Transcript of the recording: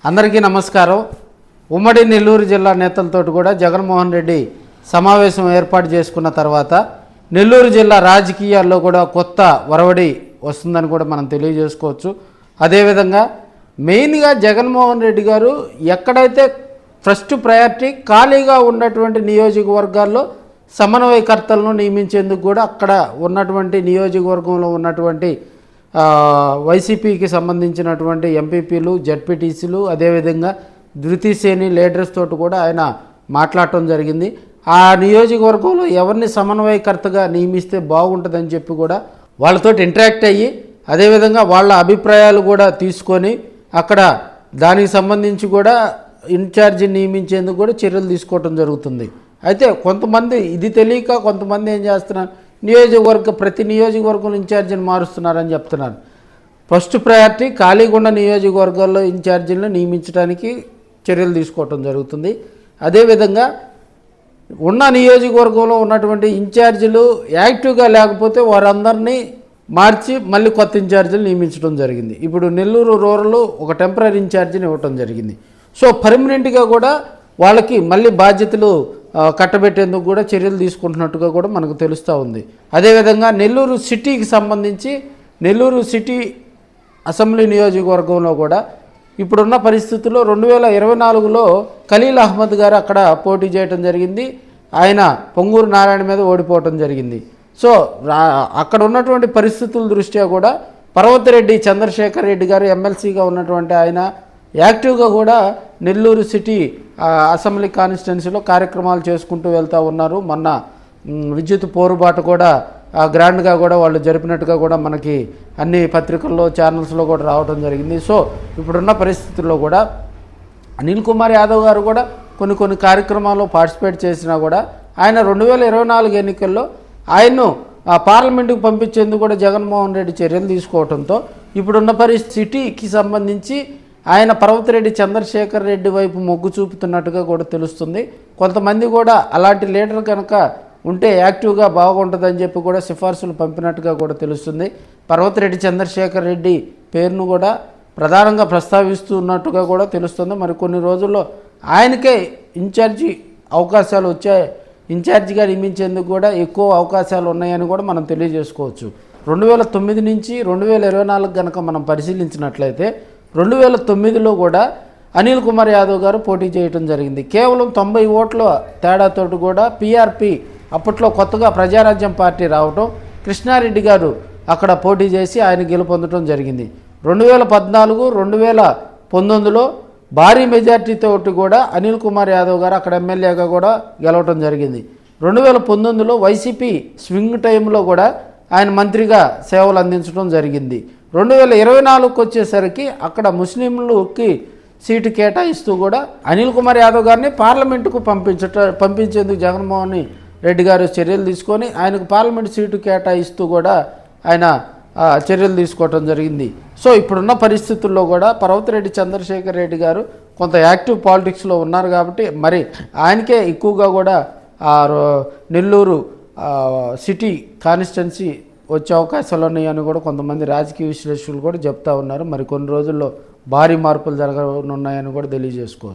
అందరికీ నమస్కారం. ఉమ్మడి నెల్లూరు జిల్లా నేతలతో కూడా జగన్మోహన్ రెడ్డి సమావేశం ఏర్పాటు చేసుకున్న తర్వాత నెల్లూరు జిల్లా రాజకీయాల్లో కూడా కొత్త వరవడి వస్తుందని కూడా మనం తెలియజేసుకోవచ్చు. అదేవిధంగా మెయిన్గా జగన్మోహన్ రెడ్డి గారు ఎక్కడైతే ఫస్ట్ ప్రయారిటీ ఖాళీగా ఉన్నటువంటి నియోజకవర్గాల్లో సమన్వయకర్తలను నియమించేందుకు కూడా అక్కడ ఉన్నటువంటి నియోజకవర్గంలో ఉన్నటువంటి వైసీపీకి సంబంధించినటువంటి ఎంపీపీలు, జడ్పీటీసీలు, అదేవిధంగా ద్వితీయ శ్రేణి లీడర్స్ తోటి కూడా ఆయన మాట్లాడటం జరిగింది. ఆ నియోజకవర్గంలో ఎవరిని సమన్వయకర్తగా నియమిస్తే బాగుంటుందని చెప్పి కూడా వాళ్ళతో ఇంటరాక్ట్ అయ్యి అదేవిధంగా వాళ్ళ అభిప్రాయాలు కూడా తీసుకొని అక్కడ దానికి సంబంధించి కూడా ఇన్ఛార్జి నియమించేందుకు కూడా చర్యలు తీసుకోవటం జరుగుతుంది. అయితే కొంతమంది ఇది తెలియక కొంతమంది ఏం చేస్తున్నారు, ప్రతి నియోజకవర్గంలో ఇన్ఛార్జిని మారుస్తున్నారని చెప్తున్నారు. ఫస్ట్ ప్రయారిటీ ఖాళీగా ఉన్న నియోజకవర్గాల్లో ఇన్ఛార్జీలను నియమించడానికి చర్యలు తీసుకోవటం జరుగుతుంది. అదేవిధంగా ఉన్న నియోజకవర్గంలో ఉన్నటువంటి ఇన్ఛార్జీలు యాక్టివ్గా లేకపోతే వారందరినీ మార్చి మళ్ళీ కొత్త ఇన్ఛార్జీలు నియమించడం జరిగింది. ఇప్పుడు నెల్లూరు రూరల్ ఒక టెంపరీ ఇన్ఛార్జిని ఇవ్వటం జరిగింది. సో పర్మనెంట్గా కూడా వాళ్ళకి మళ్ళీ బాధ్యతలు కట్టబెట్టేందుకు కూడా చర్యలు తీసుకుంటున్నట్టుగా కూడా మనకు తెలుస్తూ ఉంది. అదేవిధంగా నెల్లూరు సిటీకి సంబంధించి నెల్లూరు సిటీ అసెంబ్లీ నియోజకవర్గంలో కూడా ఇప్పుడున్న పరిస్థితుల్లో 2024లో ఖలీల్ అహ్మద్ గారు అక్కడ పోటీ చేయడం జరిగింది. ఆయన పొంగూరు నారాయణ మీద ఓడిపోవటం జరిగింది. సో అక్కడ ఉన్నటువంటి పరిస్థితుల దృష్ట్యా కూడా పర్వతిరెడ్డి చంద్రశేఖర్ రెడ్డి గారు ఎమ్మెల్సీగా ఉన్నటువంటి ఆయన యాక్టివ్గా కూడా నెల్లూరు సిటీ అసెంబ్లీ కాన్స్టిట్యున్సీలో కార్యక్రమాలు చేసుకుంటూ వెళ్తూ ఉన్నారు. మొన్న విద్యుత్ పోరుబాటు కూడా గ్రాండ్గా కూడా వాళ్ళు జరిపినట్టుగా కూడా మనకి అన్ని పత్రికల్లో ఛానల్స్లో కూడా రావడం జరిగింది. సో ఇప్పుడున్న పరిస్థితుల్లో కూడా అనిల్ కుమార్ యాదవ్ గారు కూడా కొన్ని కార్యక్రమాల్లో పార్టిసిపేట్ చేసినా కూడా ఆయన 2024 ఎన్నికల్లో ఆయన్ను పార్లమెంటుకు పంపించేందుకు కూడా జగన్మోహన్ రెడ్డి చర్యలు తీసుకోవడంతో ఇప్పుడున్న పరిస్థితికి సంబంధించి ఆయన పర్వతిరెడ్డి చంద్రశేఖర్ రెడ్డి వైపు మొగ్గు చూపుతున్నట్టుగా కూడా తెలుస్తుంది. కొంతమంది కూడా అలాంటి లీడర్ కనుక ఉంటే యాక్టివ్గా బాగుంటుందని చెప్పి కూడా సిఫార్సులు పంపినట్టుగా కూడా తెలుస్తుంది. పర్వతిరెడ్డి చంద్రశేఖర్ రెడ్డి పేరును కూడా ప్రధానంగా ప్రస్తావిస్తున్నట్టుగా కూడా తెలుస్తుంది. మరి కొన్ని రోజుల్లో ఆయనకే ఇన్ఛార్జి అవకాశాలు వచ్చాయి, ఇన్ఛార్జిగా నియమించేందుకు కూడా ఎక్కువ అవకాశాలు ఉన్నాయని కూడా మనం తెలియజేసుకోవచ్చు. 2009 నుంచి 2024 కనుక మనం పరిశీలించినట్లయితే 2009లో కూడా అనిల్ కుమార్ యాదవ్ గారు పోటీ చేయడం జరిగింది. కేవలం 90 ఓట్ల తేడాతోటి కూడా పీఆర్పీ అప్పట్లో కొత్తగా ప్రజారాజ్యం పార్టీ రావటం, కృష్ణారెడ్డి గారు అక్కడ పోటీ చేసి ఆయన గెలుపొందడం జరిగింది. 2014, 2019లో భారీ మెజార్టీతో కూడా అనిల్ కుమార్ యాదవ్ గారు అక్కడ ఎమ్మెల్యేగా కూడా గెలవటం జరిగింది. 2019లో వైసీపీ స్వింగ్ టైంలో కూడా ఆయన మంత్రిగా సేవలు అందించడం జరిగింది. 2024కి వచ్చేసరికి అక్కడ ముస్లింలకి సీటు కేటాయిస్తూ కూడా అనిల్ కుమార్ యాదవ్ గారిని పార్లమెంటుకు పంపించేందుకు జగన్మోహన్ రెడ్డి గారు చర్యలు తీసుకొని ఆయనకు పార్లమెంటు సీటు కేటాయిస్తూ కూడా ఆయన చర్యలు తీసుకోవటం జరిగింది. సో ఇప్పుడున్న పరిస్థితుల్లో కూడా పర్వతిరెడ్డి చంద్రశేఖర్ రెడ్డి గారు కొంత యాక్టివ్ పాలిటిక్స్లో ఉన్నారు కాబట్టి మరి ఆయనకే ఎక్కువగా కూడా నెల్లూరు సిటీ కాన్స్టిట్యున్సీ వచ్చే అవకాశాలు ఉన్నాయని కూడా కొంతమంది రాజకీయ విశ్లేషకులు కూడా చెప్తా ఉన్నారు. మరి కొన్ని రోజుల్లో భారీ మార్పులు జరగనున్నాయని కూడా తెలియజేసుకోవచ్చు.